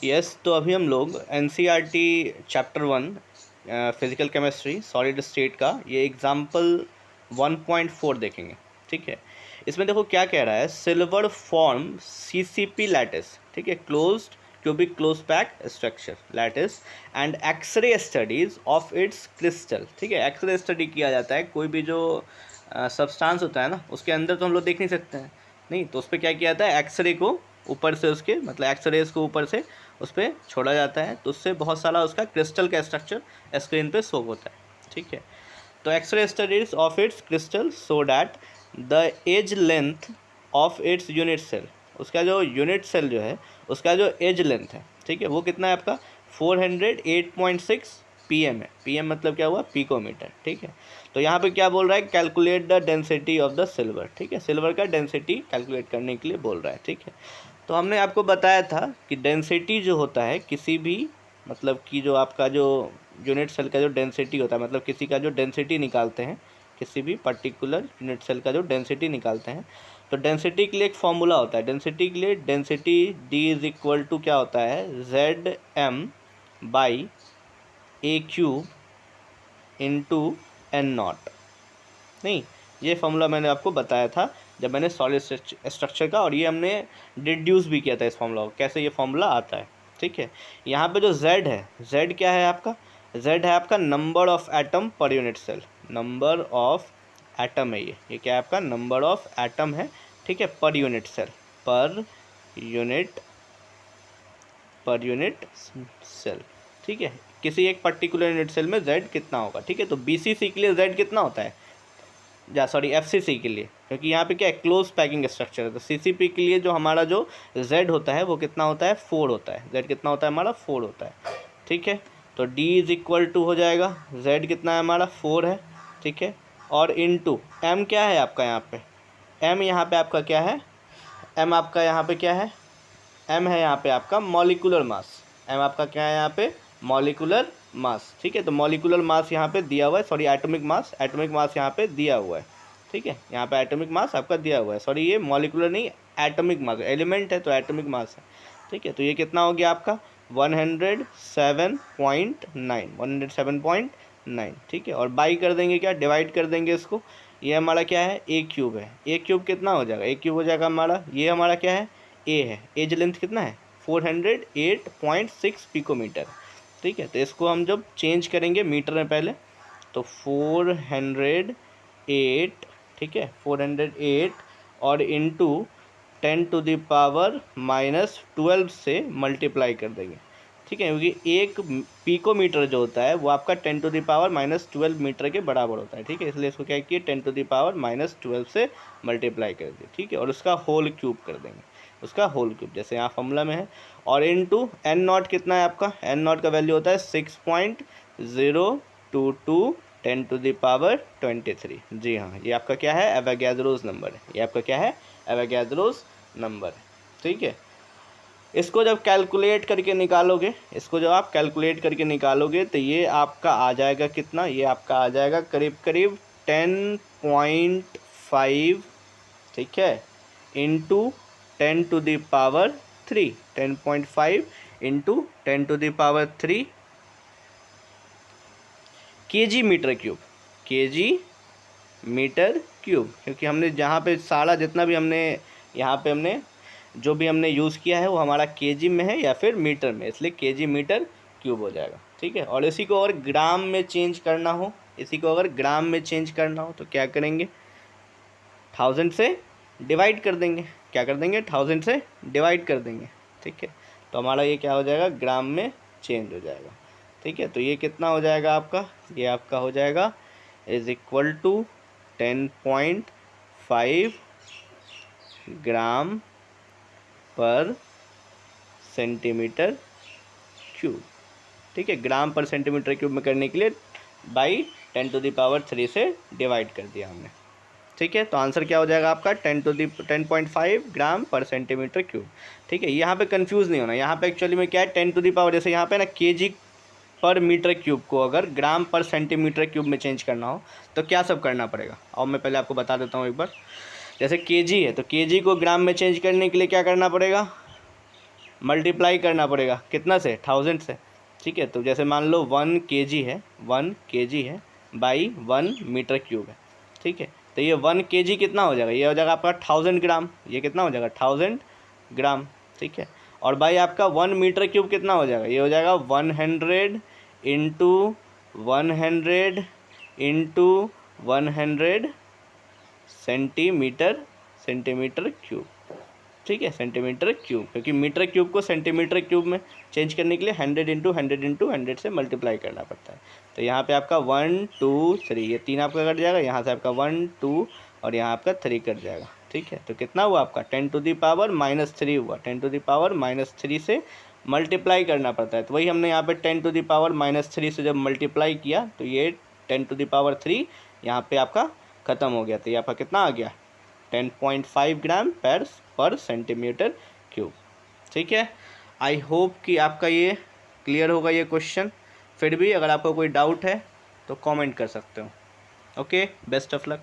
Yes, तो अभी हम लोग NCERT chapter 1 physical chemistry solid state का ये एग्जाम्पल 1.4 देखेंगे। ठीक है, इसमें देखो क्या कह रहा है, सिल्वर फॉर्म सीसीपी लैटिस, ठीक है, closed cubic close pack structure lattice and x ray studies of its crystal. ठीक है, एक्सरे स्टडी किया जाता है, कोई भी जो सब्सटेंस होता है ना उसके अंदर तो हम लोग देख नहीं सकते हैं, नहीं तो उस पर क्या किया जाता है, एक्सरे को ऊपर से उसके मतलब एक्सरेज को ऊपर से उस पर छोड़ा जाता है, तो उससे बहुत सारा उसका क्रिस्टल का स्ट्रक्चर स्क्रीन पे शो होता है। ठीक है, तो x ray studies of its crystal so that the edge length of its unit cell, उसका जो यूनिट सेल जो है उसका जो एज लेंथ है, ठीक है, वो कितना है आपका 408.6 पीएम है। पीएम मतलब क्या हुआ, पिकोमीटर। ठीक है, तो यहाँ पे क्या बोल रहा है, calculate the density of the silver. ठीक है, सिल्वर का डेंसिटी कैलकुलेट करने के लिए बोल रहा है। ठीक है, तो हमने आपको बताया था कि डेंसिटी जो होता है किसी भी मतलब कि जो आपका जो यूनिट सेल का जो डेंसिटी होता है, मतलब किसी का जो डेंसिटी निकालते हैं, किसी भी पर्टिकुलर यूनिट सेल का जो डेंसिटी निकालते हैं, तो डेंसिटी के लिए एक फॉर्मूला होता है। डेंसिटी के लिए density D is equal to क्या होता है, Z M by A cube into N naught. नहीं, ये फॉर्मूला मैंने आपको बताया था जब मैंने सॉलिड स्ट्रक्चर का, और ये हमने डिड्यूस भी किया था इस फॉर्मूला को, कैसे ये फॉर्मूला आता है। ठीक है, यहाँ पे जो z है, z क्या है आपका, z है आपका number of atom per unit cell, number of atom है ये क्या है आपका नंबर ऑफ एटम है। ठीक है, per unit cell, per unit cell. ठीक है, किसी एक पर्टिकुलर यूनिट सेल में z कितना होगा। ठीक है, तो बीसीसी के लिए z कितना होता है, एफसीसी के लिए, क्योंकि यहाँ पे क्या है, क्लोज पैकिंग स्ट्रक्चर है, तो सीसीपी के लिए जो हमारा जो z होता है वो कितना होता है, 4 होता है। z कितना होता है हमारा, 4 होता है। ठीक है, तो d इज इक्वल टू हो जाएगा, z कितना है हमारा 4 है। ठीक है, और इनटू m क्या है आपका यहाँ पे, m यहाँ पे आपका क्या है, m आपका यहाँ पे क्या है, m है यहाँ पे आपका मॉलिकुलर मास, m आपका क्या है यहाँ पे, मॉलिकुलर मास। ठीक है, तो मॉलिकुलर मास यहाँ पे दिया हुआ है, सॉरी एटॉमिक मास यहाँ पे दिया हुआ है। ठीक है, यहाँ पे एटॉमिक मास आपका दिया हुआ है, सॉरी ये मॉलिकुलर नहीं एटॉमिक मास, एलिमेंट है तो एटॉमिक मास है। ठीक है, तो ये कितना हो गया आपका 107.9। ठीक है, और बाई कर देंगे, क्या डिवाइड कर देंगे इसको, ये हमारा क्या है, ए क्यूब है, ए क्यूब कितना हो जाएगा, ए क्यूब हो जाएगा हमारा, ये हमारा क्या है, ए है, एज लेंथ कितना है 408.6 पिकोमीटर। ठीक है, तो इसको हम जब चेंज करेंगे मीटर में पहले, तो 408, ठीक है 408 और इंटू 10⁻⁻12 से मल्टीप्लाई कर देंगे। ठीक है, क्योंकि एक पिकोमीटर जो होता है वो आपका 10⁻⁻12 मीटर के बराबर होता है। ठीक है, इसलिए इसको क्या किए 10⁻⁻12 से मल्टीप्लाई कर दिए। ठीक है, और उसका होल क्यूब कर देंगे, उसका होल क्यूब जैसे यहाँ फॉर्मूला में है, और इनटू एन नॉट कितना है आपका, एन नॉट का वैल्यू होता है 6.022 10⁻23। जी हाँ, ये आपका क्या है, एवोगाड्रोस नंबर है, ये आपका क्या है, एवोगाड्रोस नंबर है। ठीक है, इसको जब कैलकुलेट करके निकालोगे, इसको जब आप कैलकुलेट करके निकालोगे तो ये आपका आ जाएगा कितना, ये आपका आ जाएगा करीब करीब 10.5। ठीक है, into 10⁻3, 10.5 into 10⁻3 KG metre cube, KG metre cube, क्योंकि हमने जहाँ पे सारा जितना भी हमने यहाँ पे हमने जो भी हमने यूज़ किया है वो हमारा केजी में है या फिर मीटर में, इसलिए केजी मीटर क्यूब हो जाएगा। ठीक है, और इसी को अगर ग्राम में चेंज करना हो, इसी को अगर ग्राम में चेंज करना हो तो क्या करेंगे, 1000 से डिवाइड कर देंगे, क्या कर देंगे 1000 से डिवाइड कर देंगे। ठीक है, तो हमारा ये क्या हो जाएगा, ग्राम में चेंज हो जाएगा। ठीक है, तो ये कितना हो जाएगा आपका, ये आपका हो जाएगा इज इक्वल टू 10.5 ग्राम पर सेंटीमीटर क्यूब। ठीक है, ग्राम पर सेंटीमीटर क्यूब में करने के लिए बाई 10⁻3 से डिवाइड कर दिया हमने। ठीक है, तो आंसर क्या हो जाएगा आपका 10.5 ग्राम पर सेंटीमीटर क्यूब। ठीक है, यहाँ पे कंफ्यूज नहीं होना, यहाँ पे एक्चुअली में क्या है 10⁻, जैसे यहाँ पे ना केजी पर मीटर क्यूब को अगर ग्राम पर सेंटीमीटर क्यूब में चेंज करना हो तो क्या सब करना पड़ेगा, और मैं पहले आपको बता देता हूँ एक बार। जैसे केजी है तो केजी को ग्राम में चेंज करने के लिए क्या करना पड़ेगा, मल्टीप्लाई करना पड़ेगा कितना से, 1000 से, ठीक है। तो जैसे मान लो 1 kg है, 1 kg है बाई 1 मीटर क्यूब है, ठीक है। तो ये 1 kg कितना हो जाएगा, ये हो जाएगा आपका 1000 ग्राम, ये कितना हो जाएगा 1000 ग्राम, ठीक है। और भाई आपका 1 मीटर क्यूब कितना हो जाएगा, ये हो जाएगा 100 इंटू 100 इंटू 100 सेंटीमीटर क्यूब, ठीक है, सेंटीमीटर क्यूब, क्योंकि मीटर क्यूब को सेंटीमीटर क्यूब में चेंज करने के लिए 100 इंटू 100 से मल्टीप्लाई करना पड़ता है। तो यहाँ पे आपका 1 2 3, ये 3 आपका कट जाएगा, यहाँ से आपका 1 2 और यहाँ आपका 3 कट जाएगा, ठीक है। तो कितना हुआ आपका 10⁻³ हुआ, 10⁻³ से मल्टीप्लाई करना पड़ता है। तो वही हमने यहाँ पे 10⁻³ से जब मल्टीप्लाई किया तो ये 10⁻³ यहाँ पे आपका ख़त्म हो गया। तो ये आपका कितना आ गया 10.5 ग्राम पर सेंटीमीटर क्यूब, ठीक है। आई होप कि आपका ये क्लियर होगा ये क्वेश्चन। फिर भी अगर आपको कोई डाउट है तो कमेंट कर सकते हो। Okay, best of luck.